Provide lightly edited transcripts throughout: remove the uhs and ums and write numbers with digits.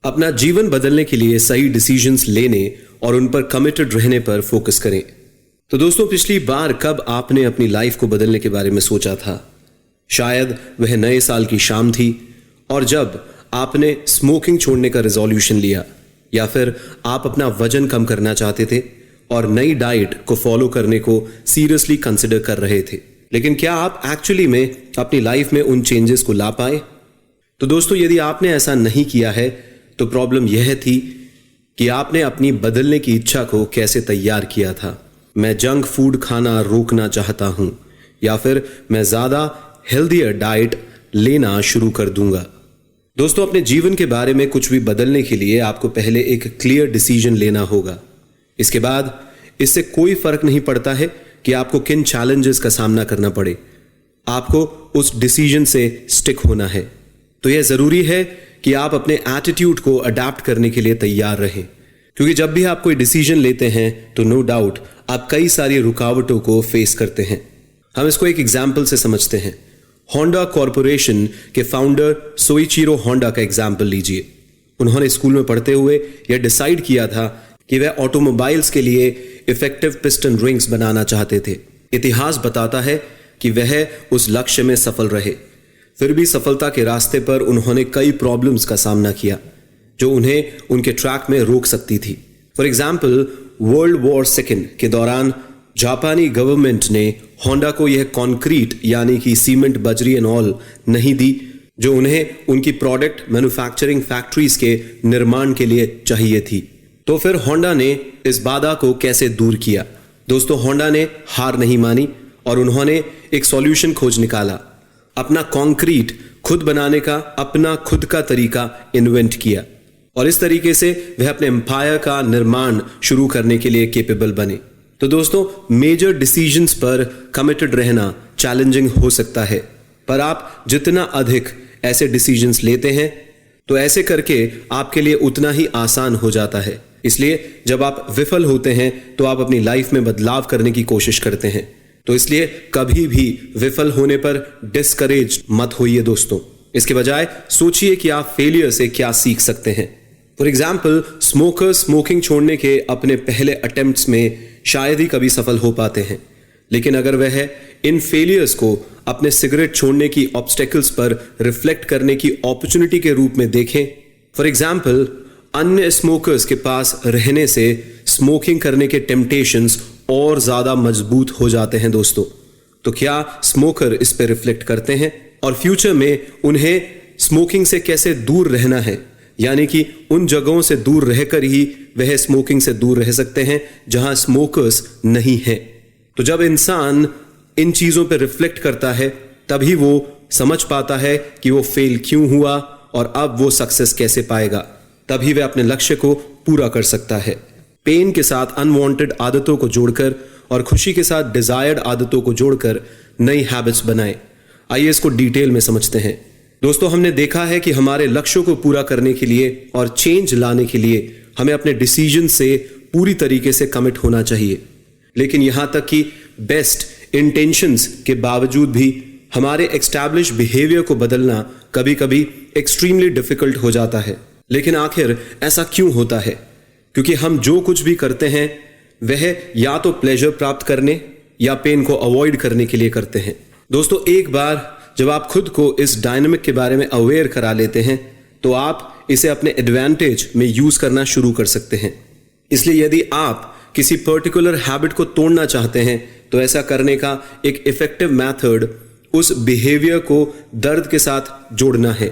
अपना जीवन बदलने के लिए सही डिसीजंस लेने और उन पर कमिटेड रहने पर फोकस करें। तो दोस्तों, पिछली बार कब आपने अपनी लाइफ को बदलने के बारे में सोचा था? शायद वह नए साल की शाम थी और जब आपने स्मोकिंग छोड़ने का रेजोल्यूशन लिया, या फिर आप अपना वजन कम करना चाहते थे और नई डाइट को फॉलो करने को सीरियसली कंसिडर कर रहे थे। लेकिन क्या आप एक्चुअली में अपनी लाइफ में उन चेंजेस को ला पाए? तो दोस्तों, यदि आपने ऐसा नहीं किया है तो प्रॉब्लम यह थी कि आपने अपनी बदलने की इच्छा को कैसे तैयार किया था। मैं जंक फूड खाना रोकना चाहता हूं, या फिर मैं ज्यादा हेल्दियर डाइट लेना शुरू कर दूंगा। दोस्तों, अपने जीवन के बारे में कुछ भी बदलने के लिए आपको पहले एक क्लियर डिसीजन लेना होगा। इसके बाद इससे कोई फर्क नहीं पड़ता है कि आपको किन चैलेंजेस का सामना करना पड़े, आपको उस डिसीजन से स्टिक होना है। तो यह जरूरी है कि आप अपने एटीट्यूड को अडैप्ट करने के लिए तैयार रहें, क्योंकि जब भी आप कोई डिसीजन लेते हैं तो नो डाउट आप कई सारी रुकावटों को फेस करते हैं। हम इसको एक एग्जाम्पल से समझते हैं। होंडा कॉरपोरेशन के फाउंडर सोइचिरो होंडा का एग्जाम्पल लीजिए। उन्होंने स्कूल में पढ़ते हुए यह डिसाइड किया था कि वह ऑटोमोबाइल्स के लिए इफेक्टिव पिस्टन रिंग्स बनाना चाहते थे। इतिहास बताता है कि वह उस लक्ष्य में सफल रहे। फिर भी सफलता के रास्ते पर उन्होंने कई प्रॉब्लम्स का सामना किया जो उन्हें उनके ट्रैक में रोक सकती थी। For example, world war second के दौरान जापानी गवर्नमेंट ने होंडा को यह कंक्रीट यानी कि सीमेंट, बजरी एंड ऑल नहीं दी जो उन्हें उनकी प्रोडक्ट मैन्युफैक्चरिंग फैक्ट्रीज के निर्माण के लिए चाहिए थी। तो फिर होंडा ने इस बाधा को कैसे दूर किया? दोस्तों, होंडा ने हार नहीं मानी और उन्होंने एक सॉल्यूशन खोज निकाला। अपना कंक्रीट खुद बनाने का अपना खुद का तरीका इन्वेंट किया और इस तरीके से वह अपने एम्पायर का निर्माण शुरू करने के लिए केपेबल बने। तो दोस्तों, मेजर डिसीजंस पर कमिटेड रहना चैलेंजिंग हो सकता है, पर आप जितना अधिक ऐसे डिसीजंस लेते हैं तो ऐसे करके आपके लिए उतना ही आसान हो जाता है। इसलिए जब आप विफल होते हैं तो आप अपनी लाइफ में बदलाव करने की कोशिश करते हैं। तो इसलिए कभी भी विफल होने पर डिस्करेज मत होइए दोस्तों। इसके बजाय सोचिए कि आप फेलियर से क्या सीख सकते हैं। फॉर एग्जाम्पल, स्मोकर्स स्मोकिंग छोड़ने के अपने पहले अटेम्प्ट्स में शायद ही कभी सफल हो पाते हैं, लेकिन अगर वह इन फेलियर्स को अपने सिगरेट छोड़ने की ऑब्स्टेकल्स पर रिफ्लेक्ट करने की अपॉर्चुनिटी के रूप में देखें। फॉर एग्जाम्पल, अन्य स्मोकर्स के पास रहने से स्मोकिंग करने के टेम्पटेशंस और ज्यादा मजबूत हो जाते हैं दोस्तों। तो क्या स्मोकर इस पे रिफ्लेक्ट करते हैं और फ्यूचर में उन्हें स्मोकिंग से कैसे दूर रहना है, यानी कि उन जगहों से दूर रहकर ही वह स्मोकिंग से दूर रह सकते हैं जहां स्मोकर्स नहीं हैं। तो जब इंसान इन चीजों पर रिफ्लेक्ट करता है तभी वो समझ पाता है कि वो फेल क्यों हुआ और अब वो सक्सेस कैसे पाएगा। तभी वह अपने लक्ष्य को पूरा कर सकता है। पेन के साथ अनवांटेड आदतों को जोड़कर और खुशी के साथ डिजायर्ड आदतों को जोड़कर नई हैबिट्स बनाएं। आइए इसको डिटेल में समझते हैं। दोस्तों, हमने देखा है कि हमारे लक्ष्यों को पूरा करने के लिए और चेंज लाने के लिए हमें अपने डिसीजन से पूरी तरीके से कमिट होना चाहिए। लेकिन यहां तक कि बेस्ट इंटेंशंस के बावजूद भी हमारे एस्टैब्लिश बिहेवियर को बदलना कभी कभी एक्सट्रीमली डिफिकल्ट हो जाता है। लेकिन आखिर ऐसा क्यों होता है? क्योंकि हम जो कुछ भी करते हैं वह या तो प्लेजर प्राप्त करने या पेन को अवॉइड करने के लिए करते हैं। दोस्तों, एक बार जब आप खुद को इस डायनामिक के बारे में अवेयर करा लेते हैं तो आप इसे अपने एडवांटेज में यूज करना शुरू कर सकते हैं। इसलिए यदि आप किसी पर्टिकुलर हैबिट को तोड़ना चाहते हैं तो ऐसा करने का एक इफेक्टिव मेथड उस बिहेवियर को दर्द के साथ जोड़ना है।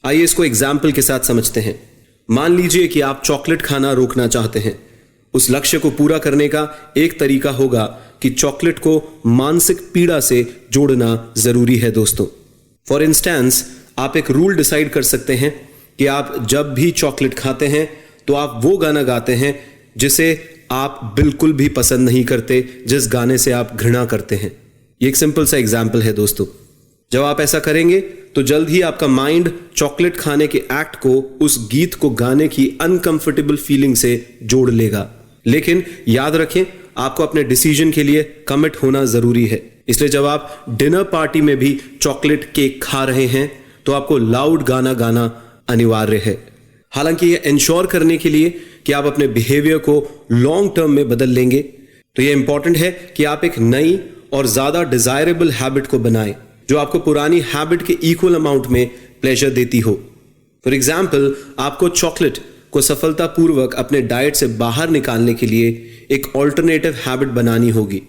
आइए इसको एग्जाम्पल के साथ समझते हैं। मान लीजिए कि आप चॉकलेट खाना रोकना चाहते हैं। उस लक्ष्य को पूरा करने का एक तरीका होगा कि चॉकलेट को मानसिक पीड़ा से जोड़ना जरूरी है दोस्तों। फॉर इंस्टेंस, आप एक रूल डिसाइड कर सकते हैं कि आप जब भी चॉकलेट खाते हैं तो आप वो गाना गाते हैं जिसे आप बिल्कुल भी पसंद नहीं करते, जिस गाने से आप घृणा करते हैं। ये एक सिंपल सा एग्जाम्पल है दोस्तों। जब आप ऐसा करेंगे तो जल्द ही आपका माइंड चॉकलेट खाने के एक्ट को उस गीत को गाने की अनकंफर्टेबल फीलिंग से जोड़ लेगा। लेकिन याद रखें, आपको अपने डिसीजन के लिए कमिट होना जरूरी है। इसलिए जब आप डिनर पार्टी में भी चॉकलेट केक खा रहे हैं तो आपको लाउड गाना गाना अनिवार्य है। हालांकि ये इंश्योर करने के लिए कि आप अपने बिहेवियर को लॉन्ग टर्म में बदल लेंगे, तो ये इंपॉर्टेंट है कि आप एक नई और ज्यादा डिजायरेबल हैबिट को बनाएं जो आपको पुरानी हैबिट के इक्वल अमाउंट में प्लेजर देती हो। फॉर एग्जाम्पल, आपको चॉकलेट को सफलतापूर्वक अपने डाइट से बाहर निकालने के लिए एक ऑल्टरनेटिव हैबिट बनानी होगी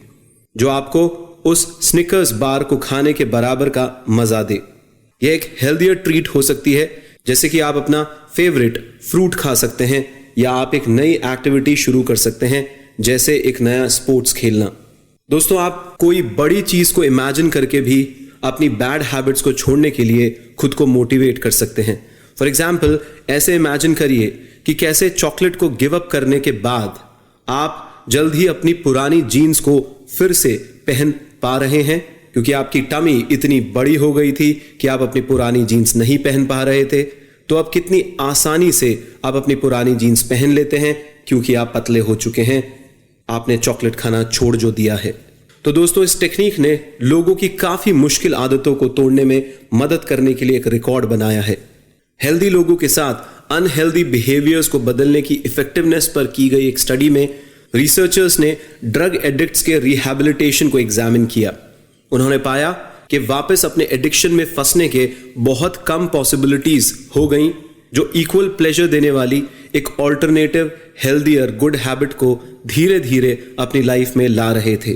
जो आपको उस स्निकर्स बार को खाने के बराबर का मजा दे। यह एक हेल्दियर ट्रीट हो सकती है, जैसे कि आप अपना फेवरेट फ्रूट खा सकते हैं, या आप एक नई एक्टिविटी शुरू कर सकते हैं, जैसे एक नया स्पोर्ट्स खेलना। दोस्तों, आप कोई बड़ी चीज को इमेजिन करके भी अपनी बैड हैबिट्स को छोड़ने के लिए खुद को मोटिवेट कर सकते हैं। फॉर एग्जाम्पल, ऐसे इमेजिन करिए कि कैसे चॉकलेट को गिव अप करने के बाद आप जल्द ही अपनी पुरानी जीन्स को फिर से पहन पा रहे हैं, क्योंकि आपकी टमी इतनी बड़ी हो गई थी कि आप अपनी पुरानी जीन्स नहीं पहन पा रहे थे। तो अब कितनी आसानी से आप अपनी पुरानी जीन्स पहन लेते हैं, क्योंकि आप पतले हो चुके हैं, आपने चॉकलेट खाना छोड़ जो दिया है। तो दोस्तों, इस टेक्निक ने लोगों की काफी मुश्किल आदतों को तोड़ने में मदद करने के लिए एक रिकॉर्ड बनाया है। हेल्दी लोगों के साथ अनहेल्दी बिहेवियर्स को बदलने की इफेक्टिवनेस पर की गई एक स्टडी में रिसर्चर्स ने ड्रग एडिक्ट्स के रिहैबिलिटेशन को एग्जामिन किया। उन्होंने पाया कि वापस अपने एडिक्शन में फंसने के बहुत कम पॉसिबिलिटीज हो गई, जो इक्वल प्लेजर देने वाली एक ऑल्टरनेटिव हेल्दियर गुड हैबिट को धीरे धीरे अपनी लाइफ में ला रहे थे,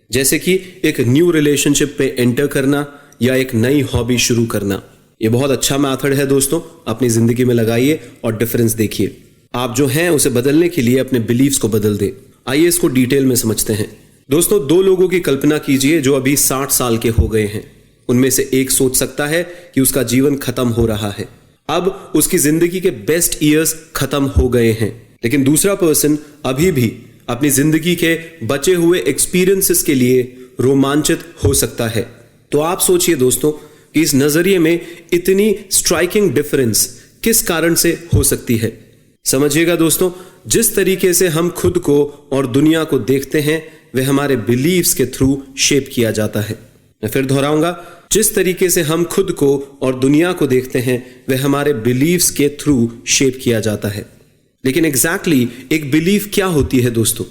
जैसे कि एक न्यू रिलेशनशिप पे एंटर करना या एक नई हॉबी शुरू करना। ये बहुत अच्छा मेथड है दोस्तों, अपनी जिंदगी में लगाइए और डिफरेंस देखिए। आप जो हैं उसे बदलने के लिए अपने बिलीव्स को बदल दे। आइए इसको डिटेल में समझते हैं। दोस्तों, दो लोगों की कल्पना कीजिए जो अभी 60 साल के हो गए हैं। उनमें से एक सोच सकता है कि उसका जीवन खत्म हो रहा है, अब उसकी जिंदगी के बेस्ट ईयर्स खत्म हो गए हैं, लेकिन दूसरा पर्सन अभी भी अपनी जिंदगी के बचे हुए एक्सपीरियंसेस के लिए रोमांचित हो सकता है। तो आप सोचिए दोस्तों कि इस नजरिए में इतनी स्ट्राइकिंग डिफरेंस किस कारण से हो सकती है। समझिएगा दोस्तों, जिस तरीके से हम खुद को और दुनिया को देखते हैं वह हमारे बिलीव्स के थ्रू शेप किया जाता है। मैं फिर दोहराऊंगा, जिस तरीके से हम खुद को और दुनिया को देखते हैं वह हमारे बिलीव्स के थ्रू शेप किया जाता है। लेकिन एग्जैक्टली एक बिलीफ क्या होती है दोस्तों?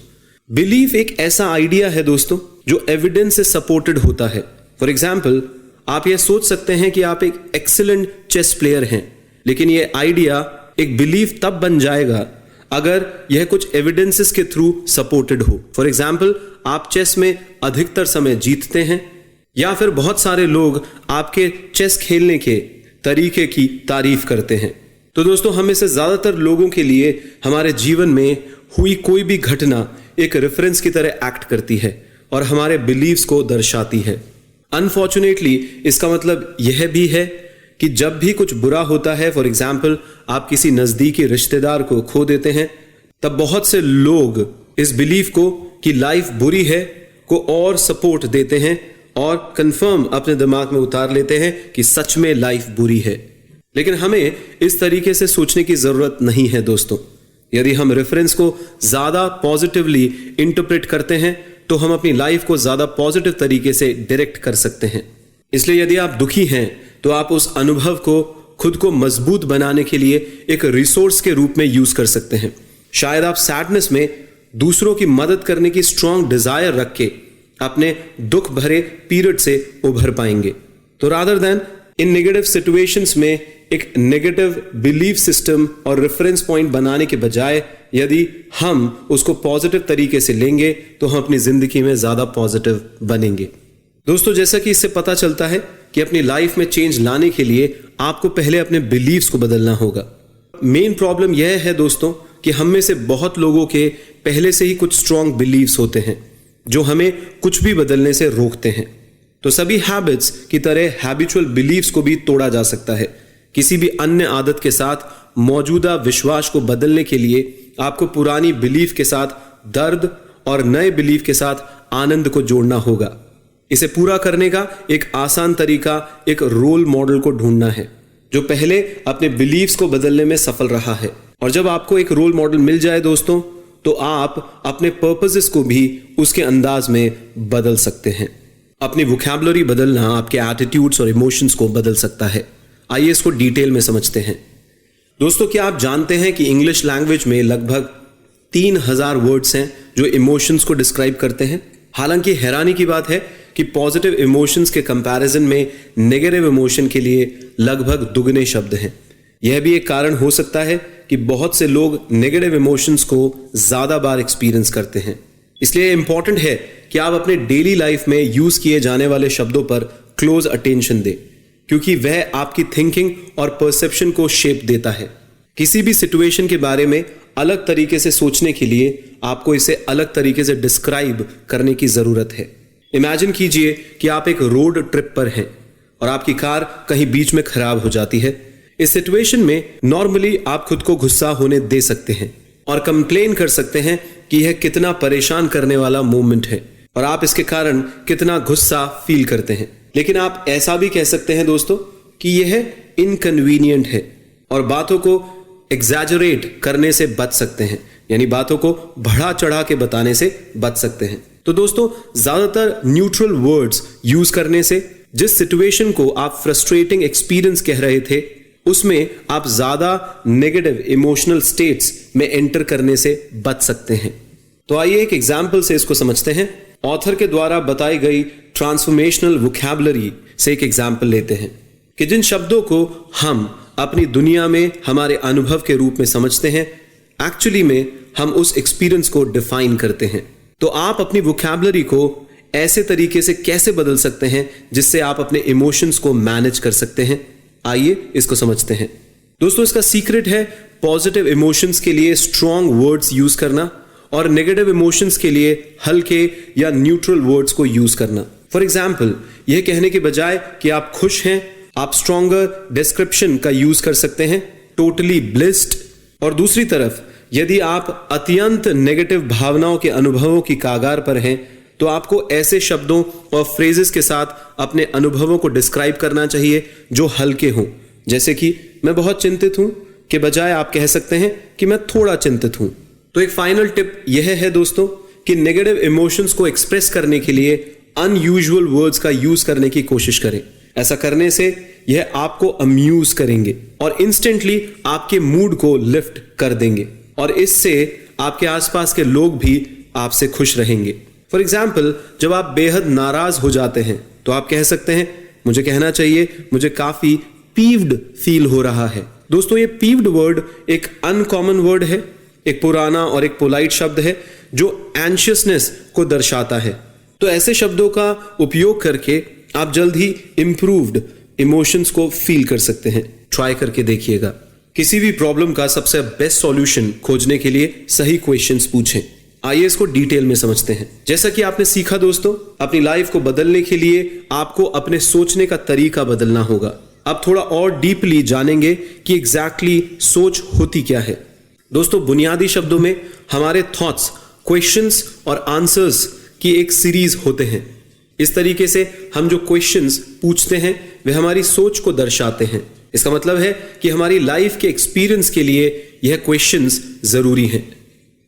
बिलीफ एक ऐसा आइडिया है दोस्तों जो एविडेंस से सपोर्टेड होता है। फॉर एग्जाम्पल, आप यह सोच सकते हैं कि आप एक एक्सीलेंट चेस प्लेयर हैं, लेकिन यह आइडिया एक बिलीफ तब बन जाएगा अगर यह कुछ एविडेंसेस के थ्रू सपोर्टेड हो। फॉर एग्जाम्पल, आप चेस में अधिकतर समय जीतते हैं, या फिर बहुत सारे लोग आपके चेस खेलने के तरीके की तारीफ करते हैं। तो दोस्तों, हम में से ज्यादातर लोगों के लिए हमारे जीवन में हुई कोई भी घटना एक रेफरेंस की तरह एक्ट करती है और हमारे बिलीव्स को दर्शाती है। अनफॉर्चुनेटली इसका मतलब यह भी है कि जब भी कुछ बुरा होता है, फॉर एग्जाम्पल आप किसी नजदीकी रिश्तेदार को खो देते हैं, तब बहुत से लोग इस बिलीफ को कि लाइफ बुरी है को और सपोर्ट देते हैं और कंफर्म अपने दिमाग में उतार लेते हैं कि सच में लाइफ बुरी है। लेकिन हमें इस तरीके से सोचने की जरूरत नहीं है दोस्तों। यदि हम रेफरेंस को ज्यादा पॉजिटिवली इंटरप्रेट करते हैं तो हम अपनी लाइफ को ज्यादा पॉजिटिव तरीके से डायरेक्ट कर सकते हैं। इसलिए यदि आप दुखी हैं तो आप उस अनुभव को खुद को मजबूत बनाने के लिए एक रिसोर्स के रूप में यूज कर सकते हैं। शायद आप सैडनेस में दूसरों की मदद करने की स्ट्रांग डिजायर रख के अपने दुख भरे पीरियड से उभर पाएंगे। तो rather then in negative situations में एक नेगेटिव बिलीफ सिस्टम और रेफरेंस पॉइंट बनाने के बजाय यदि हम उसको पॉजिटिव तरीके से लेंगे तो हम अपनी जिंदगी में ज्यादा पॉजिटिव बनेंगे। दोस्तों, जैसा कि इससे पता चलता है कि अपनी लाइफ में चेंज लाने के लिए आपको पहले अपने बिलीव्स को बदलना होगा। मेन प्रॉब्लम यह है दोस्तों कि हम में से बहुत लोगों के पहले से ही कुछ स्ट्रांग बिलीव्स होते हैं जो हमें कुछ भी बदलने से रोकते हैं। तो सभी हैबिट्स की तरह हैबिचुअल बिलीव्स को भी तोड़ा जा सकता है। किसी भी अन्य आदत के साथ मौजूदा विश्वास को बदलने के लिए आपको पुरानी बिलीफ के साथ दर्द और नए बिलीफ के साथ आनंद को जोड़ना होगा। इसे पूरा करने का एक आसान तरीका एक रोल मॉडल को ढूंढना है जो पहले अपने बिलीव्स को बदलने में सफल रहा है। और जब आपको एक रोल मॉडल मिल जाए दोस्तों, तो आप अपने पर्पसेस को भी उसके अंदाज में बदल सकते हैं। अपनी वोकैबुलरी बदलना आपके एटीट्यूड्स और इमोशंस को बदल सकता है। आइए इसको डिटेल में समझते हैं। दोस्तों, क्या आप जानते हैं कि इंग्लिश लैंग्वेज में लगभग 3000 वर्ड्स हैं जो इमोशंस को डिस्क्राइब करते हैं। हालांकि हैरानी की बात है कि पॉजिटिव इमोशंस के कंपैरिजन में नेगेटिव इमोशन के लिए लगभग दुगने शब्द हैं। यह भी एक कारण हो सकता है कि बहुत से लोग नेगेटिव इमोशंस को ज्यादा बार एक्सपीरियंस करते हैं। इसलिए इंपॉर्टेंट है कि आप अपने डेली लाइफ में यूज किए जाने वाले शब्दों पर क्लोज अटेंशन दें, क्योंकि वह आपकी थिंकिंग और परसेप्शन को शेप देता है। किसी भी सिचुएशन के बारे में अलग तरीके से सोचने के लिए आपको इसे अलग तरीके से डिस्क्राइब करने की जरूरत है। इमेजिन कीजिए कि आप एक रोड ट्रिप पर हैं और आपकी कार कहीं बीच में खराब हो जाती है। इस सिचुएशन में नॉर्मली आप खुद को गुस्सा होने दे सकते हैं और कंप्लेन कर सकते हैं कि यह कितना परेशान करने वाला मोमेंट है और आप इसके कारण कितना गुस्सा फील करते हैं। लेकिन आप ऐसा भी कह सकते हैं दोस्तों कि यह इनकन्वीनियंट है और बातों को एग्जैजरेट करने से बच सकते हैं, यानी बातों को बढ़ा चढ़ा के बताने से बच सकते हैं। तो दोस्तों, ज्यादातर न्यूट्रल वर्ड्स यूज करने से जिस सिचुएशन को आप फ्रस्ट्रेटिंग एक्सपीरियंस कह रहे थे उसमें आप ज्यादा नेगेटिव इमोशनल स्टेट्स में एंटर करने से बच सकते हैं। तो आइए एक एग्जाम्पल से इसको समझते हैं। ऑथर के द्वारा बताई गई ट्रांसफॉर्मेशनल वोकैबुलरी से एक एग्जाम्पल लेते हैं कि जिन शब्दों को हम अपनी दुनिया में हमारे अनुभव के रूप में समझते हैं, एक्चुअली में हम उस एक्सपीरियंस को डिफाइन करते हैं। तो आप अपनी वोकैबुलरी को ऐसे तरीके से कैसे बदल सकते हैं जिससे आप अपने इमोशंस को मैनेज कर सकते हैं। आइए इसको समझते हैं। दोस्तों, इसका सीक्रेट है पॉजिटिव इमोशंस के लिए स्ट्रॉन्ग वर्ड्स यूज करना और नेगेटिव इमोशंस के लिए हल्के या न्यूट्रल वर्ड्स को यूज करना। फॉर एग्जाम्पल, यह कहने के बजाय कि आप खुश हैं, आप स्ट्रॉन्गर डिस्क्रिप्शन का यूज कर सकते हैं, टोटली ब्लिस्ड। और दूसरी तरफ, यदि आप अत्यंत नेगेटिव भावनाओं के अनुभवों की कागार पर हैं तो आपको ऐसे शब्दों और फ्रेजेस के साथ अपने अनुभवों को डिस्क्राइब करना चाहिए जो हल्के हों। जैसे कि मैं बहुत चिंतित हूं के बजाय आप कह सकते हैं कि मैं थोड़ा चिंतित हूं। तो एक फाइनल टिप यह है दोस्तों कि नेगेटिव इमोशंस को एक्सप्रेस करने के लिए अनयूजुअल वर्ड्स का यूज करने की कोशिश करें। ऐसा करने से यह आपको अम्यूज करेंगे और इंस्टेंटली आपके मूड को लिफ्ट कर देंगे और इससे आपके आसपास के लोग भी आपसे खुश रहेंगे। फॉर एग्जाम्पल, जब आप बेहद नाराज हो जाते हैं तो आप कह सकते हैं, मुझे कहना चाहिए मुझे काफी पीव्ड फील हो रहा है। दोस्तों, ये पीव्ड वर्ड एक अनकॉमन वर्ड है, एक पुराना और एक पोलाइट शब्द है जो एंशियसनेस को दर्शाता है। तो ऐसे शब्दों का उपयोग करके आप जल्द ही इंप्रूव्ड इमोशंस को फील कर सकते हैं। ट्राई करके देखिएगा। किसी भी प्रॉब्लम का सबसे बेस्ट सॉल्यूशन खोजने के लिए सही क्वेश्चंस पूछें। आइए इसको डिटेल में समझते हैं। जैसा कि आपने सीखा दोस्तों, अपनी लाइफ को बदलने के लिए आपको अपने सोचने का तरीका बदलना होगा। अब थोड़ा और डीपली जानेंगे कि एग्जैक्टली सोच होती क्या है। दोस्तों, बुनियादी शब्दों में हमारे थॉट्स, क्वेश्चंस और आंसर्स की एक सीरीज होते हैं। इस तरीके से हम जो क्वेश्चंस पूछते हैं वे हमारी सोच को दर्शाते हैं। इसका मतलब है कि हमारी लाइफ के एक्सपीरियंस के लिए यह क्वेश्चंस जरूरी हैं।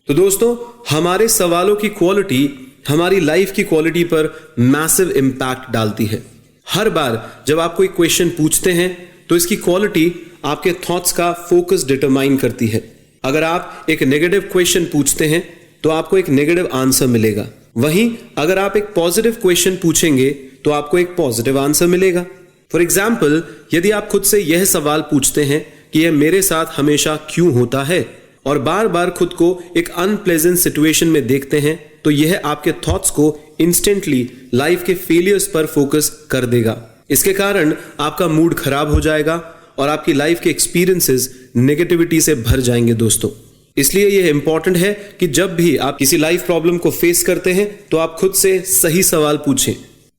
तो दोस्तों, हमारे सवालों की क्वालिटी हमारी लाइफ की क्वालिटी पर मैसिव इंपैक्ट डालती है। हर बार जब आप कोई क्वेश्चन पूछते हैं तो इसकी क्वालिटी आपके थॉट्स का फोकस डिटरमाइन करती है। अगर आप एक नेगेटिव क्वेश्चन पूछते हैं तो आपको एक नेगेटिव आंसर मिलेगा। वहीं अगर आप एक पॉजिटिव क्वेश्चन पूछेंगे तो आपको एक पॉजिटिव आंसर मिलेगा। फॉर एग्जाम्पल, यदि आप खुद से यह सवाल पूछते हैं कि यह मेरे साथ हमेशा क्यों होता है और बार बार खुद को एक अनप्लेजेंट सिचुएशन में देखते हैं तो यह आपके थॉट्स को इंस्टेंटली लाइफ के फेलियर्स पर फोकस कर देगा। इसके कारण आपका मूड खराब हो जाएगा और आपकी लाइफ के एक्सपीरियंसेस नेगेटिविटी से भर जाएंगे दोस्तों। इसलिए यह इंपॉर्टेंट है कि जब भी आप किसी लाइफ प्रॉब्लम को फेस करते हैं तो आप खुद से सही सवाल पूछें।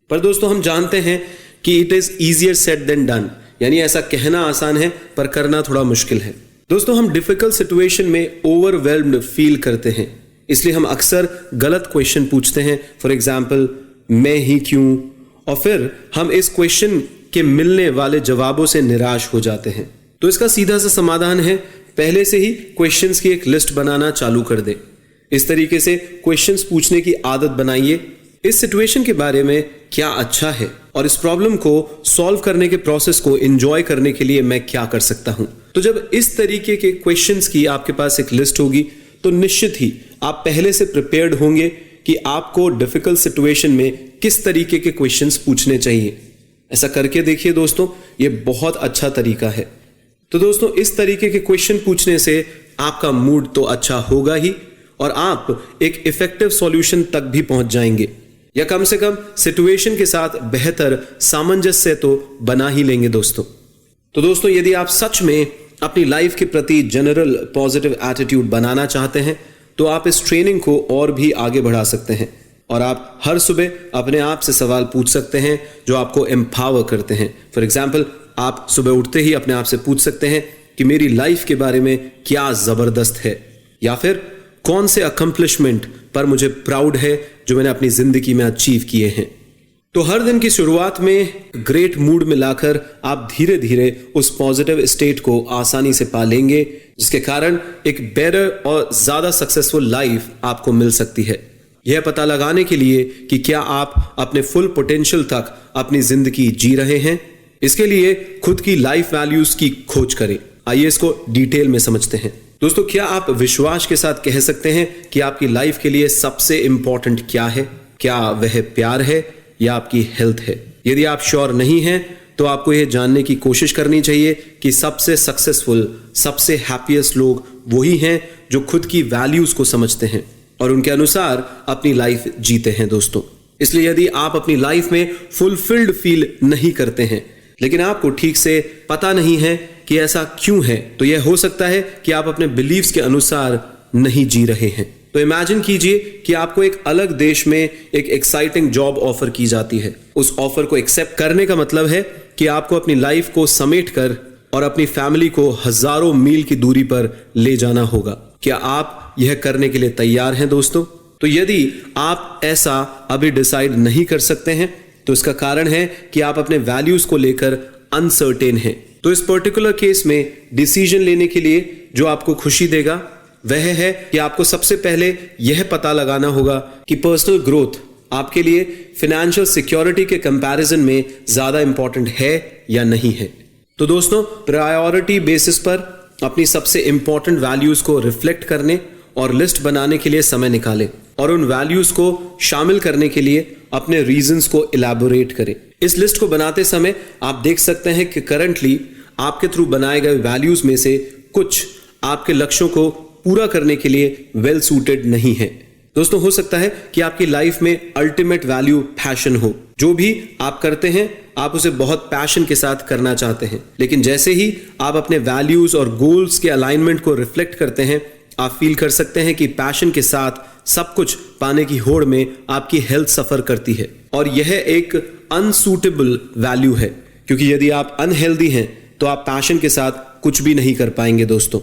पर दोस्तों, हम जानते हैं कि it is easier said than done, यानी ऐसा कहना आसान है पर करना थोड़ा मुश्किल है। दोस्तों, हम डिफिकल्ट सिचुएशन में ओवरवेल्म्ड फील करते हैं, इसलिए हम अक्सर गलत क्वेश्चन पूछते हैं। फॉर एग्जाम्पल, मैं ही क्यों, और फिर हम इस क्वेश्चन के मिलने वाले जवाबों से निराश हो जाते हैं। तो इसका सीधा सा समाधान है, पहले से ही क्वेश्चंस की एक लिस्ट बनाना चालू कर दे। इस तरीके से क्वेश्चंस पूछने की आदत बनाइए। इस सिचुएशन के बारे में क्या अच्छा है और इस प्रॉब्लम को सॉल्व करने के प्रोसेस को एंजॉय करने के लिए मैं क्या कर सकता हूं। तो जब इस तरीके के क्वेश्चंस की आपके पास एक लिस्ट होगी तो निश्चित ही आप पहले से प्रिपेयर्ड होंगे कि आपको डिफिकल्ट सिचुएशन में किस तरीके के क्वेश्चंस पूछने चाहिए। ऐसा करके देखिए दोस्तों, ये बहुत अच्छा तरीका है। तो दोस्तों, इस तरीके के क्वेश्चन पूछने से आपका मूड तो अच्छा होगा ही और आप एक इफेक्टिव सॉल्यूशन तक भी पहुंच जाएंगे, या कम से कम सिचुएशन के साथ बेहतर सामंजस्य तो बना ही लेंगे दोस्तों। तो दोस्तों, यदि आप सच में अपनी लाइफ के प्रति जनरल पॉजिटिव एटीट्यूड बनाना चाहते हैं तो आप इस ट्रेनिंग को और भी आगे बढ़ा सकते हैं और आप हर सुबह अपने आप से सवाल पूछ सकते हैं जो आपको एम्पावर करते हैं। फॉर एग्जाम्पल, आप सुबह उठते ही अपने आप से पूछ सकते हैं कि मेरी लाइफ के बारे में क्या जबरदस्त है, या फिर कौन से अकम्पलिशमेंट पर मुझे प्राउड है जो मैंने अपनी जिंदगी में अचीव किए हैं। तो हर दिन की शुरुआत में ग्रेट मूड में लाकर आप धीरे धीरे उस पॉजिटिव स्टेट को आसानी से पा लेंगे, जिसके कारण एक बेटर और ज्यादा सक्सेसफुल लाइफ आपको मिल सकती है। यह पता लगाने के लिए कि क्या आप अपने फुल पोटेंशियल तक अपनी जिंदगी जी रहे हैं, इसके लिए खुद की लाइफ वैल्यूज की खोज करें। आइए इसको डिटेल में समझते हैं। दोस्तों, क्या आप विश्वास के साथ कह सकते हैं कि आपकी लाइफ के लिए सबसे इंपॉर्टेंट क्या है? क्या वह प्यार है या आपकी हेल्थ है? यदि आप श्योर नहीं हैं तो आपको यह जानने की कोशिश करनी चाहिए कि सबसे सक्सेसफुल, सबसे हैप्पीएस्ट लोग वही हैं जो खुद की वैल्यूज को समझते हैं और उनके अनुसार अपनी लाइफ जीते हैं दोस्तों। इसलिए यदि आप अपनी लाइफ में फुलफिल्ड फील नहीं करते हैं, लेकिन आपको ठीक से पता नहीं है कि ऐसा क्यों है, तो यह हो सकता है कि आप अपने बिलीव्स के अनुसार नहीं जी रहे हैं। तो इमेजिन कीजिए कि आपको एक अलग देश में एक एक्साइटिंग जॉब ऑफर की जाती है। उस ऑफर को एक्सेप्ट करने का मतलब है कि आपको अपनी लाइफ को समेट कर और अपनी फैमिली को हजारों मील की दूरी पर ले जाना होगा। क्या आप यह करने के लिए तैयार हैं दोस्तों? तो यदि आप ऐसा अभी डिसाइड नहीं कर सकते हैं तो इसका कारण है कि आप अपने वैल्यूज को लेकर अनसर्टेन हैं। तो इस पर्टिकुलर केस में डिसीजन लेने के लिए जो आपको खुशी देगा वह है कि आपको सबसे पहले यह पता लगाना होगा कि पर्सनल ग्रोथ आपके लिए फाइनेंशियल सिक्योरिटी के कंपैरिजन में ज्यादा इंपॉर्टेंट है या नहीं है। तो दोस्तों, प्रायोरिटी बेसिस पर अपनी सबसे इंपॉर्टेंट वैल्यूज को रिफ्लेक्ट करने और लिस्ट बनाने के लिए समय निकालें और उन वैल्यूज को शामिल करने के लिए अपने रीजंस को इलैबोरेट करें। इस लिस्ट को बनाते समय आप देख सकते हैं कि करंटली आपके थ्रू बनाए गए वैल्यूज में से कुछ आपके लक्ष्यों को पूरा करने के लिए वेल सूटेड नहीं है। दोस्तों, हो सकता है कि आपकी लाइफ में अल्टीमेट वैल्यू पैशन हो। जो भी आप करते हैं आप उसे बहुत पैशन के साथ करना चाहते हैं, लेकिन जैसे ही आप अपने वैल्यूज और गोल्स के अलाइनमेंट को रिफ्लेक्ट करते हैं आप फील कर सकते हैं कि पैशन के साथ सब कुछ पाने की होड़ में आपकी हेल्थ सफर करती है और यह एक अनसूटेबल वैल्यू है, क्योंकि यदि आप अनहेल्दी हैं तो आप पैशन के साथ कुछ भी नहीं कर पाएंगे दोस्तों।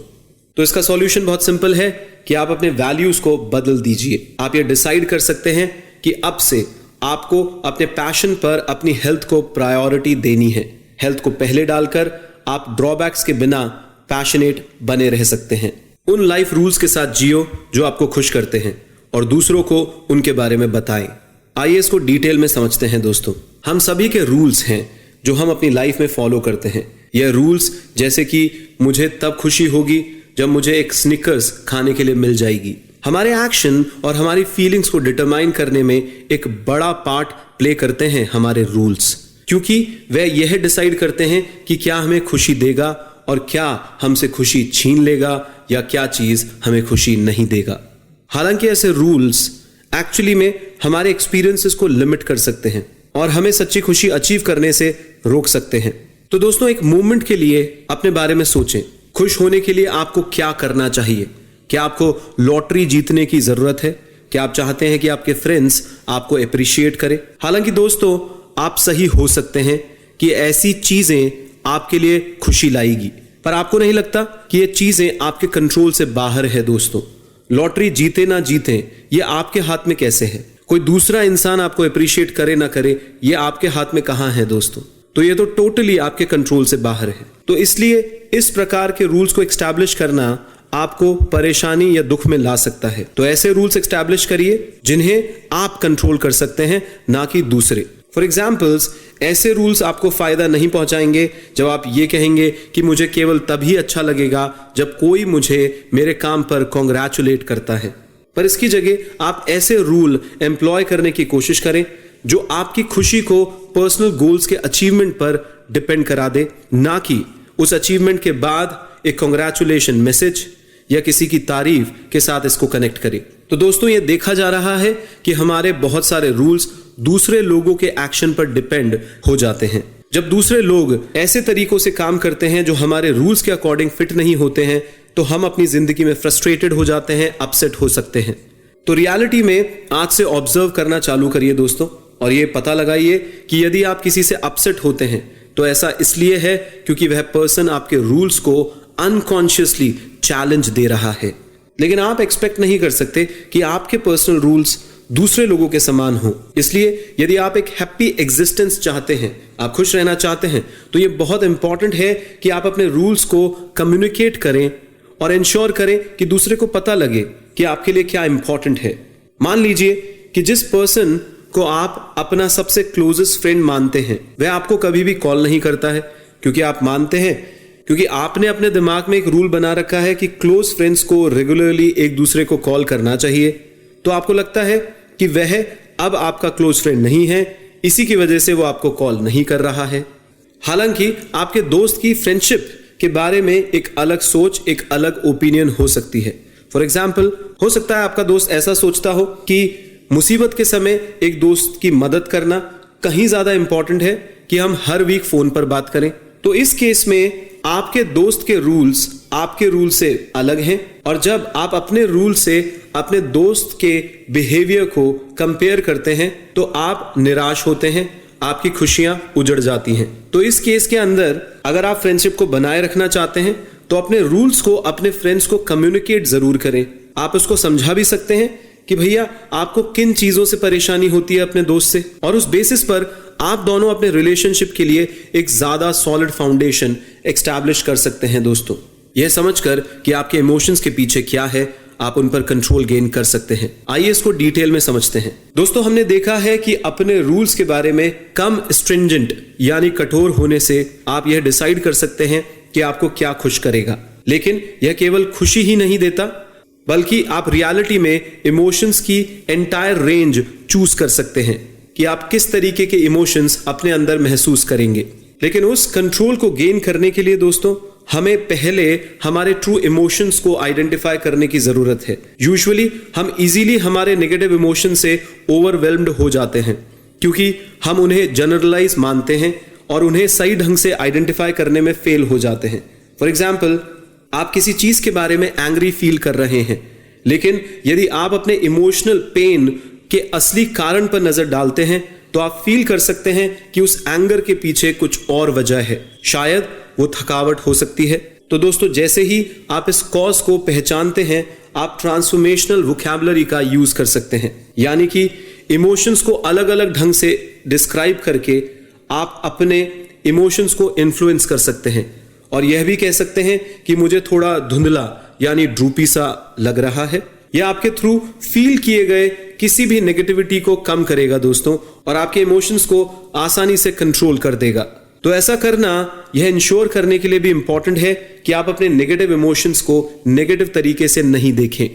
तो इसका सॉल्यूशन बहुत सिंपल है कि आप अपने वैल्यूज को बदल दीजिए। आप ये डिसाइड कर सकते हैं कि अब से आपको अपने पैशन पर अपनी हेल्थ को प्रायोरिटी देनी है। हेल्थ को पहले डालकर आप ड्रॉबैक्स के बिना पैशनेट बने रह सकते हैं। उन लाइफ रूल्स के साथ जियो जो आपको खुश करते हैं और दूसरों को उनके बारे में बताएं। आइए इसको डिटेल में समझते हैं दोस्तों। हम सभी के रूल्स हैं जो हम अपनी लाइफ में फॉलो करते हैं। यह रूल्स जैसे कि मुझे तब खुशी होगी जब मुझे एक स्निकर्स खाने के लिए मिल जाएगी। हमारे एक्शन और हमारी फीलिंग्स को डिटरमाइन करने में एक बड़ा पार्ट प्ले करते हैं हमारे रूल्स, क्योंकि वह यह डिसाइड करते हैं कि क्या हमें खुशी देगा और क्या हमसे खुशी छीन लेगा या क्या चीज हमें खुशी नहीं देगा। हालांकि ऐसे रूल्स एक्चुअली में हमारे एक्सपीरियंसेस को लिमिट कर सकते हैं और हमें सच्ची खुशी अचीव करने से रोक सकते हैं। तो दोस्तों, एक मोमेंट के लिए अपने बारे में सोचें। खुश होने के लिए आपको क्या करना चाहिए? क्या आपको लॉटरी जीतने की जरूरत है? क्या आप चाहते हैं कि आपके फ्रेंड्स आपको अप्रिशिएट करें? हालांकि दोस्तों, आप सही हो सकते हैं कि ऐसी चीजें आपके लिए खुशी लाएगी, पर आपको नहीं लगता कि ये चीजें आपके कंट्रोल से बाहर है दोस्तों। लॉटरी जीते ना जीते ये आपके हाथ में कैसे है? कोई दूसरा इंसान आपको अप्रिशिएट करे ना करे ये आपके हाथ में कहां है दोस्तों? तो ये तो टोटली आपके कंट्रोल से बाहर है। तो इसलिए इस प्रकार के रूल्स को एस्टैब्लिश करना आपको परेशानी या दुख में ला सकता है। तो ऐसे रूल्स एस्टैब्लिश करिए जिन्हें आप कंट्रोल कर सकते हैं, ना कि दूसरे। फॉर एग्जाम्पल्स, ऐसे रूल्स आपको फायदा नहीं पहुंचाएंगे जब आप ये कहेंगे कि मुझे केवल तभी अच्छा लगेगा जब कोई मुझे मेरे काम पर कॉन्ग्रेचुलेट करता है। पर इसकी जगह आप ऐसे रूल एम्प्लॉय करने की कोशिश करें जो आपकी खुशी को पर्सनल गोल्स के अचीवमेंट पर डिपेंड करा दे, ना कि उस अचीवमेंट के बाद एक कॉन्ग्रेचुलेशन मैसेज या किसी की तारीफ के साथ इसको कनेक्ट करें। तो दोस्तों, ये देखा जा रहा है कि हमारे बहुत सारे रूल्स दूसरे लोगों के एक्शन पर डिपेंड हो जाते हैं। जब दूसरे लोग ऐसे तरीकों से काम करते हैं जो हमारे रूल्स के अकॉर्डिंग फिट नहीं होते हैं, तो हम अपनी जिंदगी में फ्रस्ट्रेटेड हो जाते हैं, अपसेट हो सकते हैं। तो रियलिटी में आज से ऑब्जर्व करना चालू करिए दोस्तों, और ये पता लगाइए कि यदि आप किसी से अपसेट होते हैं तो ऐसा इसलिए है क्योंकि वह पर्सन आपके रूल्स को अनकॉन्शियसली चैलेंज दे रहा है। लेकिन आप एक्सपेक्ट नहीं कर सकते कि आपके पर्सनल रूल्स दूसरे लोगों के समान हो। इसलिए यदि आप एक हैप्पी एग्जिस्टेंस चाहते हैं, आप खुश रहना चाहते हैं, तो ये बहुत इंपॉर्टेंट है कि आप अपने रूल्स को कम्युनिकेट करें और इंश्योर करें कि दूसरे को पता लगे कि आपके लिए क्या इंपॉर्टेंट है। मान लीजिए कि जिस पर्सन को आप अपना सबसे क्लोजेस्ट फ्रेंड मानते हैं, वह आपको कभी भी कॉल नहीं करता है, क्योंकि आप मानते हैं, क्योंकि आपने अपने दिमाग में एक रूल बना रखा है कि क्लोज फ्रेंड्स को रेगुलरली एक दूसरे को कॉल करना चाहिए। तो आपको लगता है कि वह अब आपका क्लोज फ्रेंड नहीं है, इसी की वजह से वो आपको कॉल नहीं कर रहा है। हालांकि आपके दोस्त की फ्रेंडशिप के बारे में एक अलग सोच, एक अलग ओपिनियन हो सकती है। फॉर एग्जाम्पल, हो सकता है आपका दोस्त ऐसा सोचता हो कि मुसीबत के समय एक दोस्त की मदद करना कहीं ज्यादा इंपॉर्टेंट है कि हम हर वीक फोन पर बात करें। तो इस केस में आपके दोस्त के रूल्स आपके रूल से अलग हैं, और जब आप अपने रूल से अपने दोस्त के बिहेवियर को कंपेयर करते हैं तो आप निराश होते हैं, आपकी खुशियां उजड़ जाती हैं। तो इस केस के अंदर अगर आप फ्रेंडशिप को बनाए रखना चाहते हैं तो अपने रूल्स को अपने फ्रेंड्स को कम्युनिकेट जरूर करें। आप उसको समझा भी सकते हैं कि भैया आपको किन चीजों से परेशानी होती है अपने दोस्त से, और उस बेसिस पर आप दोनों अपने रिलेशनशिप के लिए एक ज्यादा सॉलिड फाउंडेशन एस्टैब्लिश कर सकते हैं। दोस्तों, यह समझकर कि आपके इमोशंस के पीछे क्या है, आप उन पर कंट्रोल गेन कर सकते हैं। आइए इसको डिटेल में समझते हैं। दोस्तों, हमने देखा है कि अपने रूल्स के बारे में कम स्ट्रिंजेंट यानी कठोर होने से आप यह डिसाइड कर सकते हैं कि आपको क्या खुश करेगा। लेकिन यह केवल खुशी ही नहीं देता, बल्कि आप रियलिटी में इमोशंस की एंटायर रेंज चूज कर सकते हैं कि आप किस तरीके के इमोशंस अपने अंदर महसूस करेंगे। लेकिन उस कंट्रोल को गेन करने के लिए दोस्तों, हमें पहले हमारे ट्रू इमोशंस को आइडेंटिफाई करने की जरूरत है। यूजुअली हम इजीली हमारे नेगेटिव इमोशन से ओवरवेल्म्ड हो जाते हैं, क्योंकि हम उन्हें जनरलाइज मानते हैं और उन्हें सही ढंग से आइडेंटिफाई करने में फेल हो जाते हैं। फॉर एग्जाम्पल, आप किसी चीज के बारे में एंग्री फील कर रहे हैं, लेकिन यदि आप अपने इमोशनल पेन के असली कारण पर नजर डालते हैं तो आप फील कर सकते हैं कि उस एंगर के पीछे कुछ और वजह है। शायद वो थकावट हो सकती है। तो दोस्तों, जैसे ही आप इस कॉज को पहचानते हैं, आप ट्रांसफॉर्मेशनल वोकैबुलरी का यूज कर सकते हैं, यानी कि इमोशंस को अलग अलग ढंग से डिस्क्राइब करके आप अपने इमोशंस को इन्फ्लुएंस कर सकते हैं। और यह भी कह सकते हैं कि मुझे थोड़ा धुंधला यानी ड्रूपी सा लग रहा है। यह आपके थ्रू फील किए गए किसी भी नेगेटिविटी को कम करेगा दोस्तों, और आपके इमोशंस को आसानी से कंट्रोल कर देगा। तो ऐसा करना यह इंश्योर करने के लिए भी इंपॉर्टेंट है कि आप अपने नेगेटिव इमोशंस को नेगेटिव तरीके से नहीं देखें।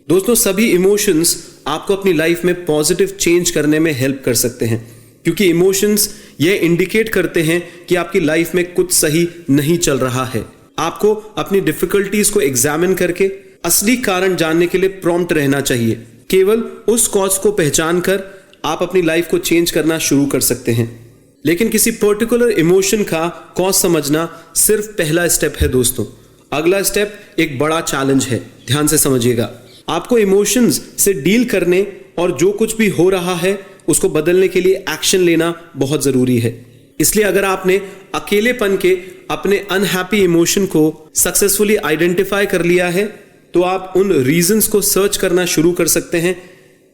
दोस्तों, सभी इमोशंस आपको अपनी लाइफ में पॉजिटिव चेंज करने में हेल्प कर सकते हैं, क्योंकि इमोशंस यह इंडिकेट करते हैं कि आपकी लाइफ में कुछ सही नहीं चल रहा है। आपको अपनी डिफिकल्टीज को एग्जामिन करके असली कारण जानने के लिए प्रॉम्प्ट रहना चाहिए। केवल उस कॉज को पहचान कर आप अपनी लाइफ को चेंज करना शुरू कर सकते हैं। लेकिन किसी पर्टिकुलर इमोशन का कॉज समझना सिर्फ पहला स्टेप है दोस्तों। अगला स्टेप एक बड़ा चैलेंज है, ध्यान से समझिएगा। आपको इमोशंस से डील करने और जो कुछ भी हो रहा है उसको बदलने के लिए एक्शन लेना बहुत जरूरी है। इसलिए अगर आपने अकेलेपन के अपने अनहैप्पी इमोशन को सक्सेसफुली आइडेंटिफाई कर लिया है, तो आप उन रीजंस को सर्च करना शुरू कर सकते हैं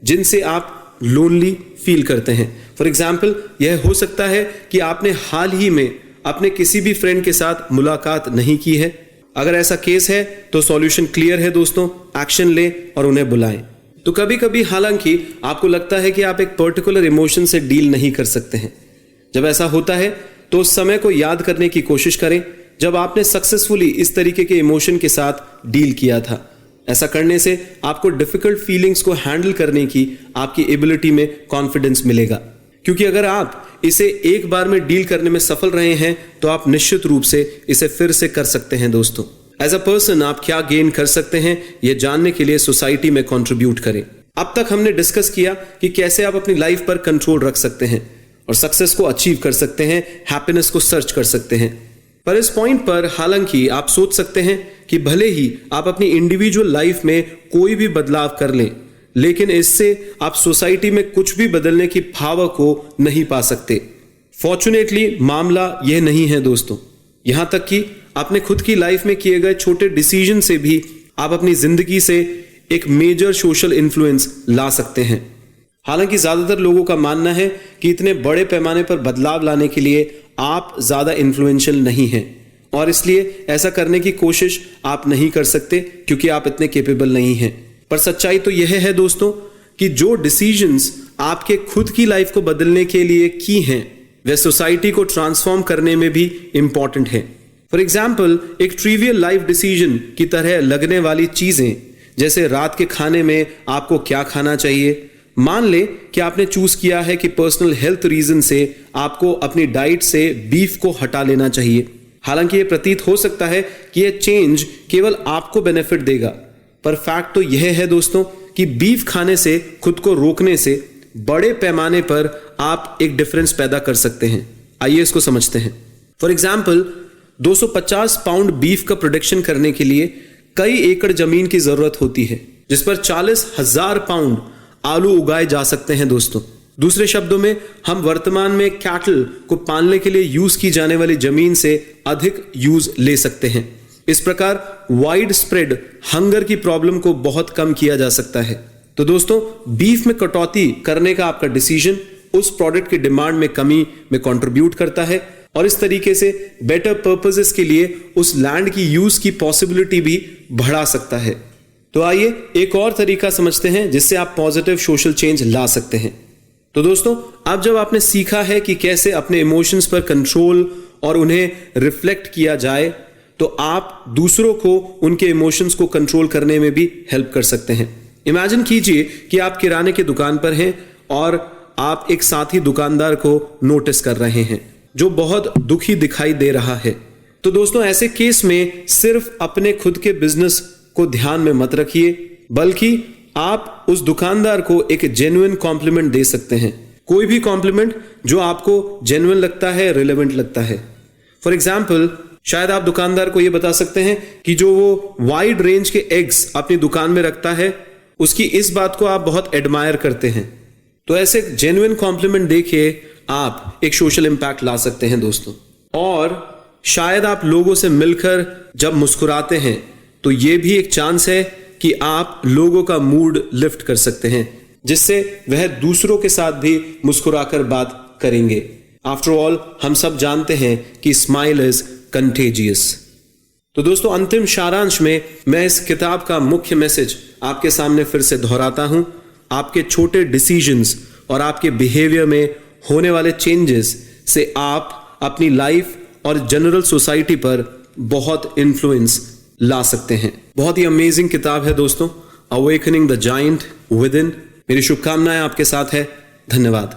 जिनसे आप लोनली फील करते हैं। फॉर एग्जाम्पल, यह हो सकता है कि आपने हाल ही में अपने किसी भी फ्रेंड के साथ मुलाकात नहीं की है। अगर ऐसा केस है तो सॉल्यूशन क्लियर है दोस्तों, एक्शन लें और उन्हें बुलाएं। तो कभी कभी हालांकि आपको लगता है कि आप एक पर्टिकुलर इमोशन से डील नहीं कर सकते हैं। जब ऐसा होता है तो उस समय को याद करने की कोशिश करें जब आपने सक्सेसफुली इस तरीके के इमोशन के साथ डील किया था। ऐसा करने से आपको डिफिकल्ट फीलिंग्स को हैंडल करने की आपकी एबिलिटी में कॉन्फिडेंस मिलेगा, क्योंकि अगर आप इसे एक बार में डील करने में सफल रहे हैं तो आप निश्चित रूप से इसे फिर से कर सकते हैं। दोस्तों, एज अ पर्सन आप क्या गेन कर सकते हैं यह जानने के लिए सोसाइटी में कंट्रीब्यूट करें। अब तक हमने डिस्कस किया कि कैसे आप अपनी लाइफ पर कंट्रोल रख सकते हैं और सक्सेस को अचीव कर सकते हैं, हैप्पीनेस को सर्च कर सकते हैं। पर इस पॉइंट पर हालांकि आप सोच सकते हैं कि भले ही आप अपनी इंडिविजुअल लाइफ में कोई भी बदलाव कर लें, लेकिन इससे आप सोसाइटी में कुछ भी बदलने की पावर को नहीं पा सकते। फॉर्चुनेटली मामला यह नहीं है दोस्तों। यहां तक कि अपने खुद की लाइफ में किए गए छोटे डिसीजन से भी आप अपनी जिंदगी से एक मेजर सोशल इन्फ्लुएंस ला सकते हैं। हालांकि ज्यादातर लोगों का मानना है कि इतने बड़े पैमाने पर बदलाव लाने के लिए आप ज्यादा इन्फ्लुएंशियल नहीं हैं और इसलिए ऐसा करने की कोशिश आप नहीं कर सकते क्योंकि आप इतने कैपेबल नहीं हैं। पर सच्चाई तो यह है दोस्तों कि जो डिसीजंस आपके खुद की लाइफ को बदलने के लिए की हैं वे सोसाइटी को ट्रांसफॉर्म करने में भी इंपॉर्टेंट है। फॉर एग्जाम्पल, एक ट्रिवियल लाइफ डिसीजन की तरह लगने वाली चीजें जैसे रात के खाने में आपको क्या खाना चाहिए। मान ले कि आपने चूज किया है कि पर्सनल हेल्थ रीजन से आपको अपनी डाइट से बीफ को हटा लेना चाहिए। हालांकि यह प्रतीत हो सकता है कि यह चेंज केवल आपको बेनिफिट देगा, पर फैक्ट तो यह है दोस्तों कि बीफ खाने से खुद को रोकने से बड़े पैमाने पर आप एक डिफरेंस पैदा कर सकते हैं। आइए इसको समझते हैं। फॉर एग्जाम्पल, 250 पाउंड बीफ का प्रोडक्शन करने के लिए कई एकड़ जमीन की जरूरत होती है, जिस पर 40,000 पाउंड आलू उगाए जा सकते हैं दोस्तों। दूसरे शब्दों में, हम वर्तमान में कैटल को पालने के लिए यूज की जाने वाली जमीन से अधिक यूज ले सकते हैं। इस प्रकार वाइड स्प्रेड हंगर की प्रॉब्लम को बहुत कम किया जा सकता है। तो दोस्तों, बीफ में कटौती करने का आपका डिसीजन उस प्रोडक्ट की डिमांड में कमी में कंट्रीब्यूट करता है और इस तरीके से बेटर पर्पसेस के लिए उस लैंड की यूज की पॉसिबिलिटी भी बढ़ा सकता है। तो आइए एक और तरीका समझते हैं जिससे आप पॉजिटिव सोशल चेंज ला सकते हैं। तो दोस्तों, अब जब आपने सीखा है कि कैसे अपने इमोशंस पर कंट्रोल और उन्हें रिफ्लेक्ट किया जाए, तो आप दूसरों को उनके इमोशंस को कंट्रोल करने में भी हेल्प कर सकते हैं। इमेजिन कीजिए कि आप किराने की दुकान पर हैं और आप एक साथी दुकानदार को नोटिस कर रहे हैं जो बहुत दुखी दिखाई दे रहा है। तो दोस्तों, ऐसे केस में सिर्फ अपने खुद के बिजनेस को ध्यान में मत रखिए, बल्कि आप उस दुकानदार को एक जेन्युइन कॉम्प्लीमेंट दे सकते हैं। कोई भी कॉम्प्लीमेंट जो आपको जेन्युइन लगता है, रिलेवेंट लगता है। फॉर एग्जाम्पल, शायद आप दुकानदार को यह बता सकते हैं कि जो वो वाइड रेंज के एग्स अपनी दुकान में रखता है, उसकी इस बात को आप बहुत एडमायर करते हैं। तो ऐसे जेन्युइन कॉम्प्लीमेंट देके आप एक सोशल इंपैक्ट ला सकते हैं दोस्तों। और शायद आप लोगों से मिलकर जब मुस्कुराते हैं तो यह भी एक चांस है कि आप लोगों का मूड लिफ्ट कर सकते हैं, जिससे वह दूसरों के साथ भी मुस्कुराकर बात करेंगे। आफ्टर ऑल, हम सब जानते हैं कि स्माइल इज कंटेजियस। तो दोस्तों, अंतिम सारांश में मैं इस किताब का मुख्य मैसेज आपके सामने फिर से दोहराता हूं। आपके छोटे डिसीजंस और आपके बिहेवियर में होने वाले चेंजेस से आप अपनी लाइफ और जनरल सोसाइटी पर बहुत इन्फ्लुएंस ला सकते हैं। बहुत ही अमेजिंग किताब है दोस्तों, awakening the giant with in. मेरी शुभकामनाएं आपके साथ है। धन्यवाद।